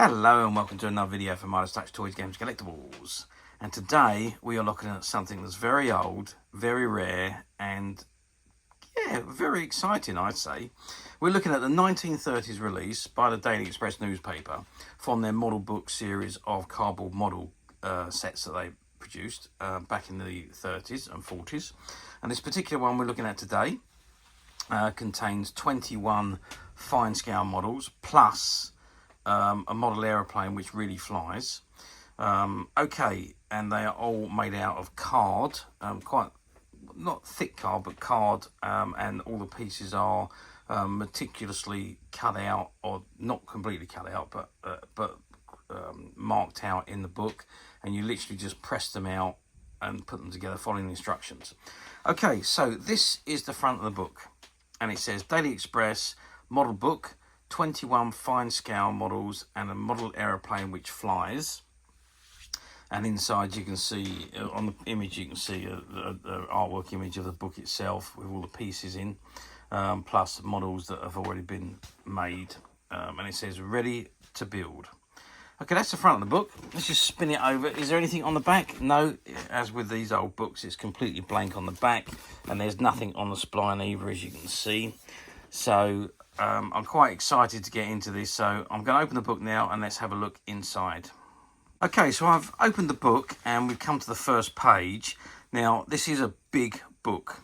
Hello and welcome to another video from Midas Touch Toys, Games, Collectibles. And today we are looking at something that's very old, very rare, and yeah, very exciting, I'd say. We're looking at the 1930s release by the Daily Express newspaper from their model book series of cardboard model sets that they produced back in the 30s and 40s. And this particular one we're looking at today contains 21 fine scale models plus a model aeroplane which really flies. Okay, and they are all made out of card, quite not thick card, but card, and all the pieces are meticulously cut out, or not completely cut out, but marked out in the book, and you literally just press them out and put them together following the instructions. Okay, so this is the front of the book, and it says Daily Express model book, 21 fine scale models and a model aeroplane which flies. And inside you can see, on the image you can see an artwork image of the book itself with all the pieces in, plus models that have already been made, and it says ready to build. Okay, that's the front of the book. Let's just spin it over. Is there anything on the back? No, as with these old books, it's completely blank on the back, and there's nothing on the spline either, as you can see. So I'm quite excited to get into this, so I'm going to open the book now and let's have a look inside. Okay, so I've opened the book and we've come to the first page. Now, this is a big book,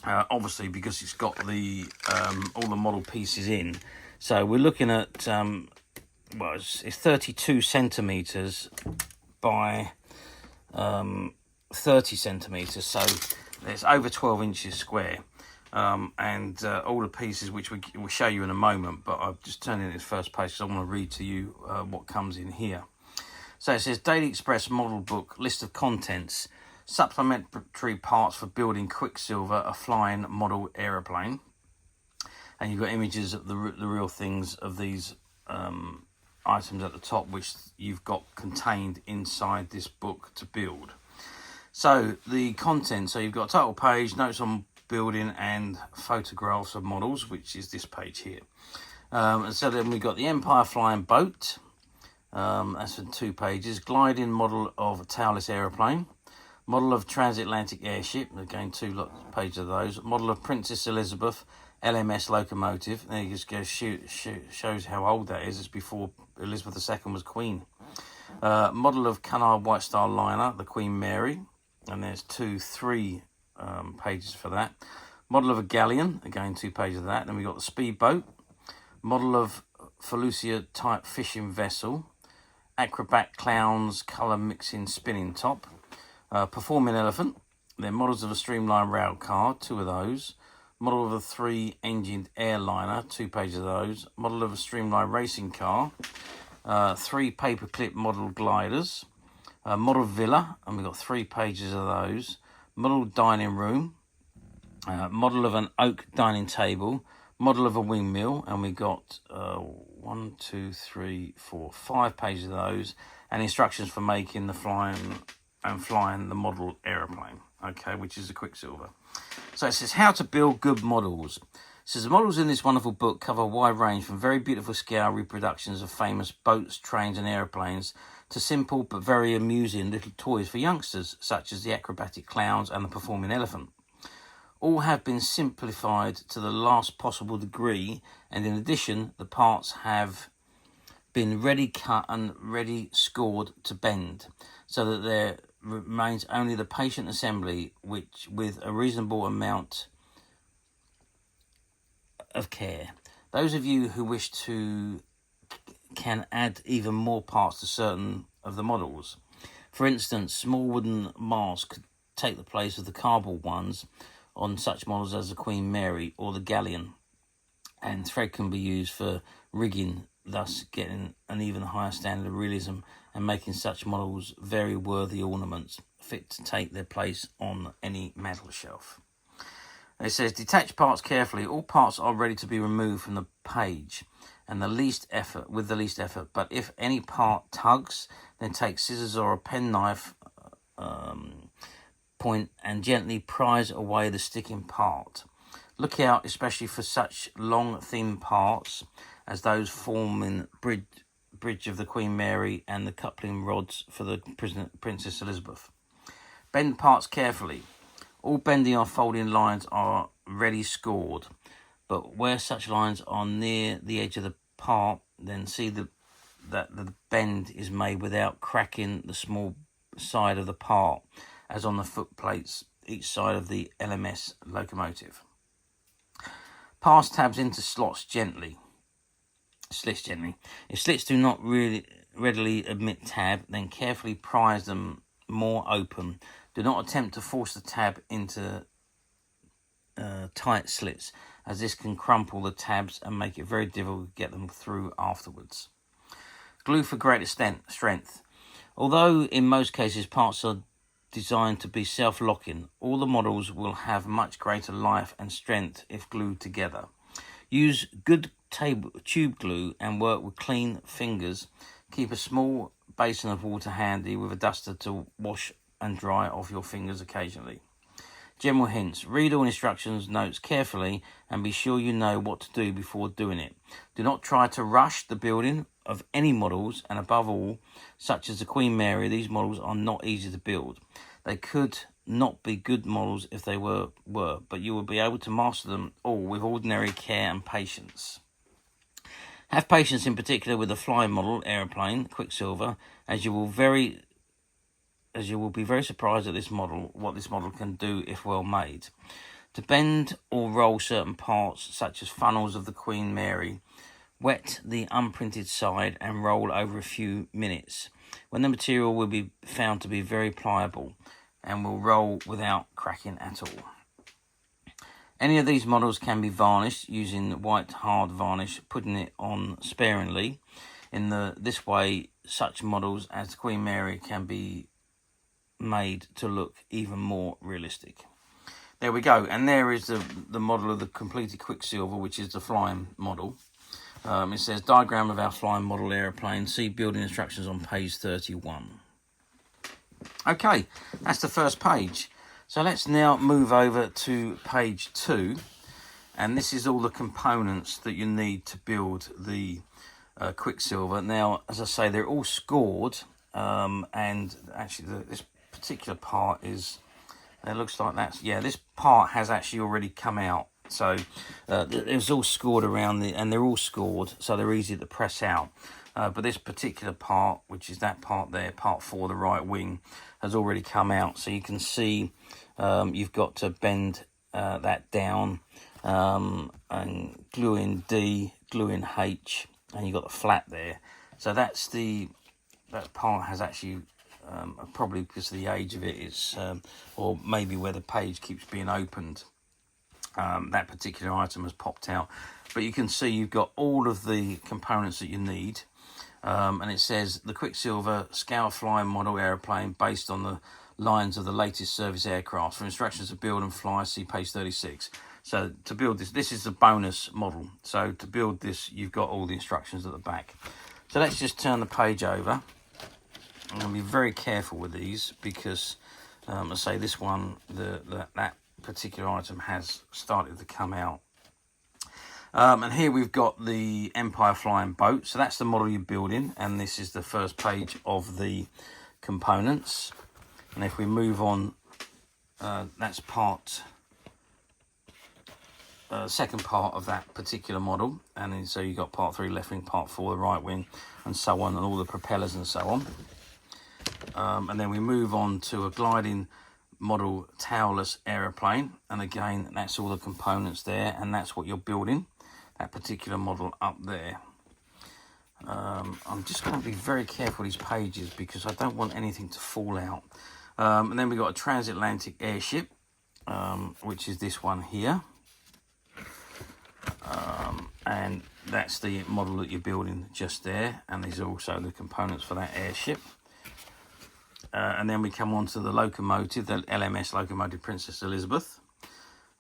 obviously, because it's got the all the model pieces in. So we're looking at, well, it's 32 centimetres by 30 centimetres, so it's over 12 inches square. And all the pieces which we'll show you in a moment, but I've just turned in this first page because I want to read to you what comes in here. So it says Daily Express model book, list of contents, supplementary parts for building Quicksilver, a flying model aeroplane. And you've got images of the real things of these items at the top, which you've got contained inside this book to build. So the content, so you've got a title page, notes on building and photographs of models, which is this page here. And so then we've got the Empire Flying Boat, that's in 2 pages, gliding model of a tailless aeroplane, model of Trans-Atlantic Airship, again 2 pages of those, model of Princess Elizabeth LMS Locomotive, there you just go, shows how old that is, it's before Elizabeth II was Queen. Model of Cunard White Star Liner, the Queen Mary, and there's 3 pages for that. Model of a Galleon, again 2 pages of that. Then we got the Speedboat, model of Felucca Type Fishing Vessel, Acrobatic Clowns colour mixing spinning top, Performing Elephant, then models of a Steamlined Railcar, 2 of those, model of a 3-engined airliner, 2 pages of those, model of a Steamlined Racing Car, 3 Paperclip Model Gliders, model Vila, and we've got 3 pages of those, model dining room, model of an oak dining table, model of a windmill, and we got 1, 2, 3, 4, 5 pages of those, and instructions for making the flying the model aeroplane, okay, which is a Quicksilver. So it says how to build good models. It says the models in this wonderful book cover a wide range from very beautiful scale reproductions of famous boats, trains and aeroplanes to simple but very amusing little toys for youngsters, such as the Acrobatic Clowns and the Performing Elephant. All have been simplified to the last possible degree, and in addition, the parts have been ready cut and ready scored to bend, so that there remains only the patient assembly, which with a reasonable amount of care. Those of you who wish to can add even more parts to certain of the models. For instance, small wooden masts could take the place of the cardboard ones on such models as the Queen Mary or the Galleon, and thread can be used for rigging, thus getting an even higher standard of realism and making such models very worthy ornaments, fit to take their place on any mantel shelf. It says detach parts carefully. All parts are ready to be removed from the page and with the least effort. But if any part tugs, then take scissors or a penknife point and gently prise away the sticking part. Look out especially for such long thin parts as those forming bridge of the Queen Mary and the coupling rods for the Princess Elizabeth. Bend parts carefully. All bending or folding lines are ready scored, but where such lines are near the edge of the part, then see that the bend is made without cracking the small side of the part, as on the foot plates each side of the LMS locomotive. Pass tabs into slits gently. If slits do not readily admit tab, then carefully prise them more open. Do not attempt to force the tab into tight slits, as this can crumple the tabs and make it very difficult to get them through afterwards. Glue for greater strength. Although in most cases parts are designed to be self-locking, all the models will have much greater life and strength if glued together. Use good tube glue and work with clean fingers. Keep a small basin of water handy with a duster to wash and dry off your fingers occasionally. General hints. Read all instructions notes carefully and be sure you know what to do before doing it. Do not try to rush the building of any models, and above all, such as the Queen Mary, these models are not easy to build. They could not be good models if they were, but you will be able to master them all with ordinary care and patience. Have patience in particular with the flying model Aeroplane, Quicksilver, as you will be very surprised at what this model can do if well made. To bend or roll certain parts, such as funnels of the Queen Mary, wet the unprinted side and roll over a few minutes, when the material will be found to be very pliable and will roll without cracking at all. Any of these models can be varnished using white hard varnish, putting it on sparingly. This way, such models as the Queen Mary can be made to look even more realistic. There we go, and there is the model of the completed Quicksilver, which is the flying model. It says diagram of our flying model aeroplane. See building instructions on page 31. Okay, that's the first page. So let's now move over to page 2, and this is all the components that you need to build the Quicksilver. Now, as I say, they're all scored, and actually this particular part is, it looks like this part has actually already come out. So it was all scored around and they're all scored, so they're easy to press out. But this particular part, which is that part there, part 4, the right wing, has already come out. So you can see you've got to bend that down and glue in D, glue in H, and you've got the flat there. So that part has actually, probably because of the age of it, or maybe where the page keeps being opened, that particular item has popped out. But you can see you've got all of the components that you need, and it says the Quicksilver scale flying model aeroplane based on the lines of the latest service aircraft. For instructions to build and fly, see page 36. So to build this is the bonus model. So to build this, you've got all the instructions at the back. So let's just turn the page over. I'm going to be very careful with these because, I say, this one, that particular item has started to come out. And here we've got the Empire flying boat. So that's the model you're building, and this is the first page of the components. And if we move on, that's second part of that particular model. And then, so you've got part 3 left wing, part 4 the right wing, and so on, and all the propellers and so on. And then we move on to a gliding model tailless aeroplane, and again that's all the components there, and that's what you're building, that particular model up there. I'm just going to be very careful with these pages because I don't want anything to fall out. And then we've got a Trans-Atlantic Airship, which is this one here, and that's the model that you're building just there, and these are also the components for that airship. And then we come on to the locomotive, the LMS Locomotive Princess Elizabeth,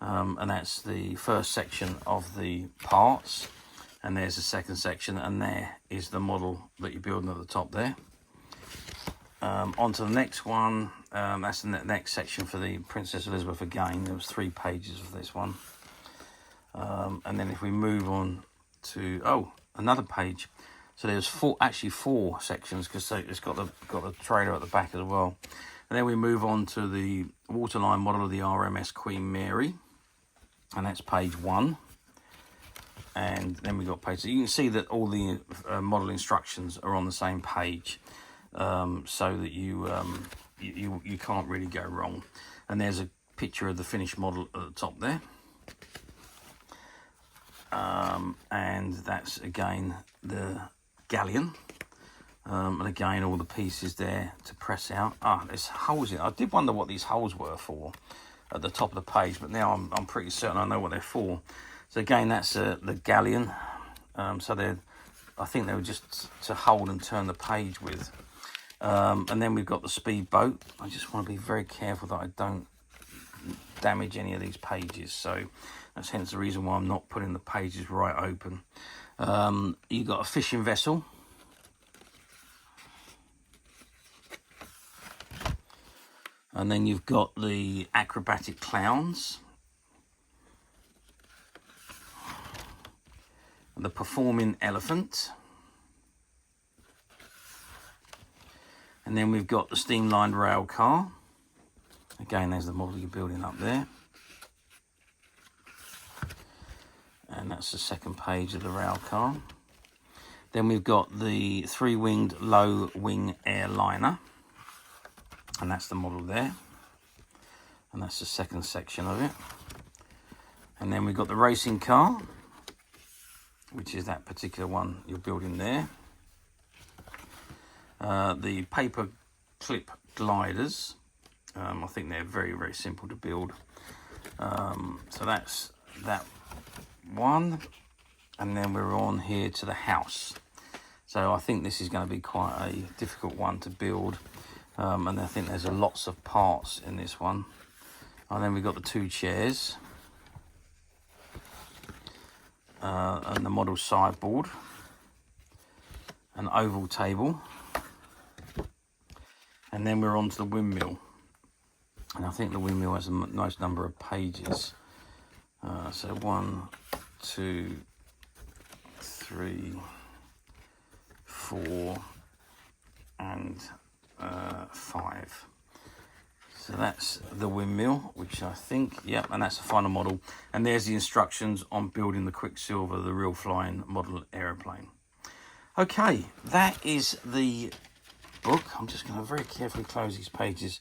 and that's the first section of the parts, and there's the second section, and there is the model that you're building at the top there. On to the next one, that's the next section for the Princess Elizabeth again. There was 3 pages of this one. And then if we move on to, another page, So there's actually four sections, because it's got the trailer at the back as well. And then we move on to the waterline model of the RMS Queen Mary, and that's page 1. And then we got page. So you can see that all the model instructions are on the same page, so that you can't really go wrong. And there's a picture of the finished model at the top there. And that's again the Galleon. And again, all the pieces there to press out. There's holes in it. I did wonder what these holes were for at the top of the page, but now I'm pretty certain I know what they're for. So again, that's the Galleon. So I think they were just to hold and turn the page with. And then we've got the Speedboat. I just want to be very careful that I don't damage any of these pages. So that's hence the reason why I'm not putting the pages right open. You've got a fishing vessel. And then you've got the Acrobatic Clowns. The Performing Elephant. And then we've got the Steamlined Railcar. Again, there's the model you're building up there. And that's the second page of the Railcar. Then we've got the 3-winged low-wing airliner. And that's the model there. And that's the second section of it. And then we've got the racing car, which is that particular one you're building there. The Paperclip Gliders. I think they're very, very simple to build. So that's that one. And then we're on here to the house. So I think this is going to be quite a difficult one to build. And I think there's lots of parts in this one. And then we've got the 2 chairs. And the model sideboard. An oval table. And then we're on to the windmill. And I think the windmill has a nice number of pages. So 1, 2, 3, 4, and 5. So that's the windmill, which I think, yep, and that's the final model. And there's the instructions on building the Quicksilver, the real flying model aeroplane. Okay, that is the book. I'm just going to very carefully close these pages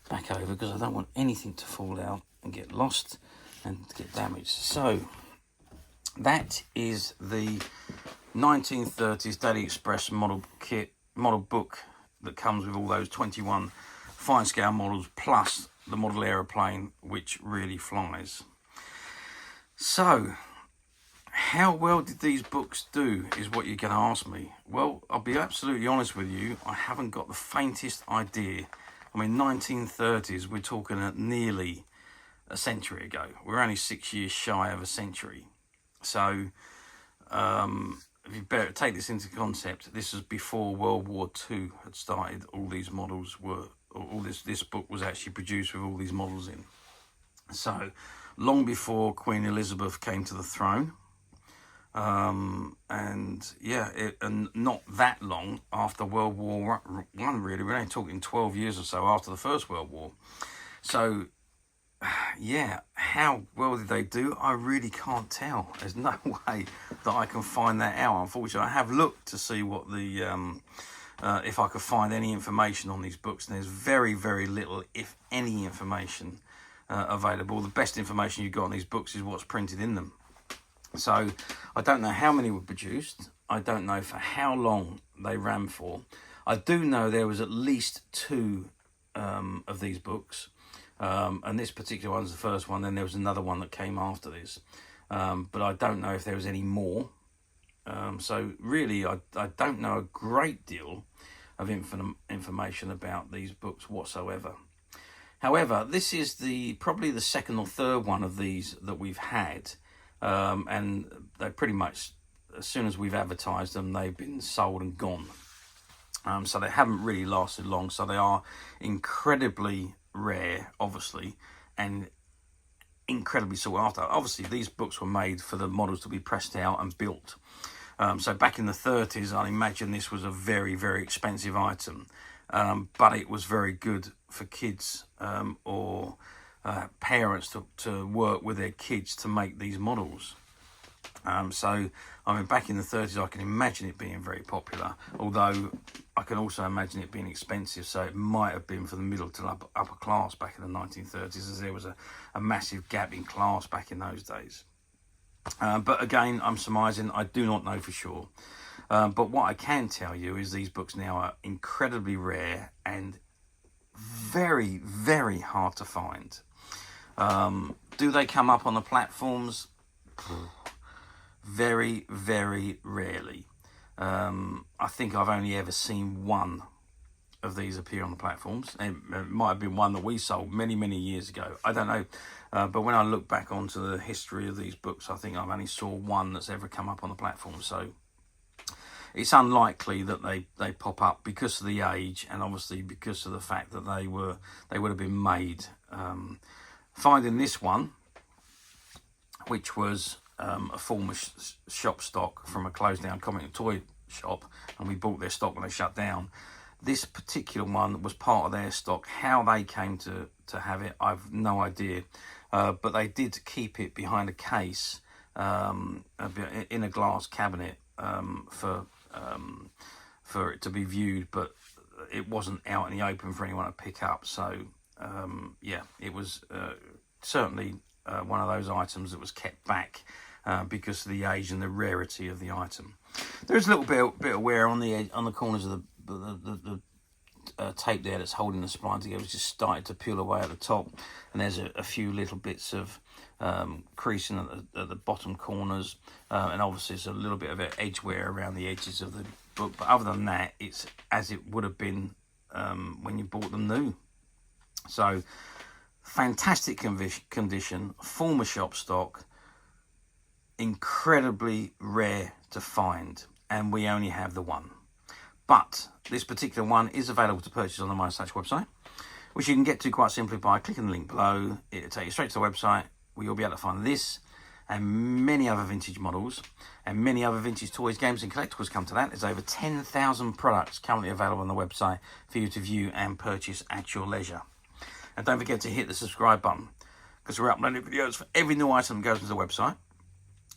back over because I don't want anything to fall out and get lost and get damaged. So that is the 1930s Daily Express model book that comes with all those 21 fine scale models plus the model aeroplane, which really flies. So how well did these books do is what you're going to ask me. Well, I'll be absolutely honest with you, I haven't got the faintest idea. I mean, 1930s, we're talking at nearly a century ago. We're only 6 years shy of a century. So if you better take this into concept, this was before World War II had started. All these models were, all this book was actually produced with all these models in. So long before Queen Elizabeth came to the throne. And yeah, and not that long after World War I, really. We're only talking 12 years or so after the First World War. So yeah, how well did they do? I really can't tell. There's no way that I can find that out, unfortunately. I have looked to see what the if I could find any information on these books, and there's very, very little, if any, information available. The best information you've got on these books is what's printed in them. So I don't know how many were produced. I don't know for how long they ran for. I do know there was at least 2 of these books. And this particular one's the first one. Then there was another one that came after this. But I don't know if there was any more. So really, I don't know a great deal of information about these books whatsoever. However, this is probably the second or third one of these that we've had. And they pretty much, as soon as we've advertised them, they've been sold and gone. So they haven't really lasted long. So they are incredibly rare, obviously, and incredibly sought after. Obviously, these books were made for the models to be pressed out and built. So back in the 30s, I imagine this was a very, very expensive item, but it was very good for kids or parents to work with their kids to make these models. So, I mean, back in the 30s, I can imagine it being very popular, although I can also imagine it being expensive, so it might have been for the middle to upper class back in the 1930s, as there was a massive gap in class back in those days. But again, I'm surmising, I do not know for sure. But what I can tell you is these books now are incredibly rare and very, very hard to find. Do they come up on the platforms? Very, very rarely. I think I've only ever seen one of these appear on the platforms. It might have been one that we sold many, many years ago. I don't know. But when I look back onto the history of these books, I think I've only saw one that's ever come up on the platform. So it's unlikely that they pop up because of the age, and obviously because of the fact that they would have been made. Finding this one, which was a former shop stock from a closed down comic and toy shop, and we bought their stock when they shut down. This particular one was part of their stock. How they came to have it, I've no idea. But they did keep it behind a case in a glass cabinet for it to be viewed, but it wasn't out in the open for anyone to pick up. So yeah, it was certainly one of those items that was kept back because of the age and the rarity of the item. There's a little bit of wear on the edge, on the corners of the tape there that's holding the spline together. It's just started to peel away at the top, and there's a few little bits of creasing at the bottom corners, and obviously there's a little bit of edge wear around the edges of the book, but other than that, it's as it would have been when you bought them new. So fantastic condition, former shop stock, incredibly rare to find, and we only have the one. But this particular one is available to purchase on the MySnatch website, which you can get to quite simply by clicking the link below. It'll take you straight to the website where you'll be able to find this and many other vintage models and many other vintage toys, games and collectibles come to that. There's over 10,000 products currently available on the website for you to view and purchase at your leisure. And don't forget to hit the subscribe button, because we're uploading videos for every new item that goes to the website.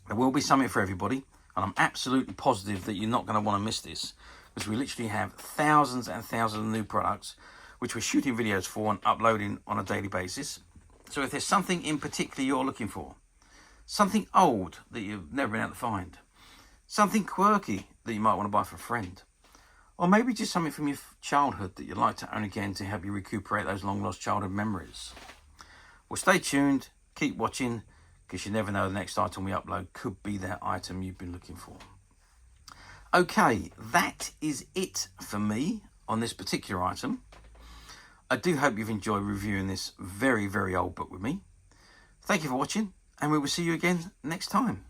There will be something for everybody, and I'm absolutely positive that you're not going to want to miss this, because we literally have thousands and thousands of new products which we're shooting videos for and uploading on a daily basis. So if there's something in particular you're looking for, something old that you've never been able to find, something quirky that you might want to buy for a friend, or maybe just something from your childhood that you'd like to own again to help you recuperate those long lost childhood memories, well, stay tuned, keep watching, because you never know, the next item we upload could be that item you've been looking for. Okay, that is it for me on this particular item. I do hope you've enjoyed reviewing this very, very old book with me. Thank you for watching, and we will see you again next time.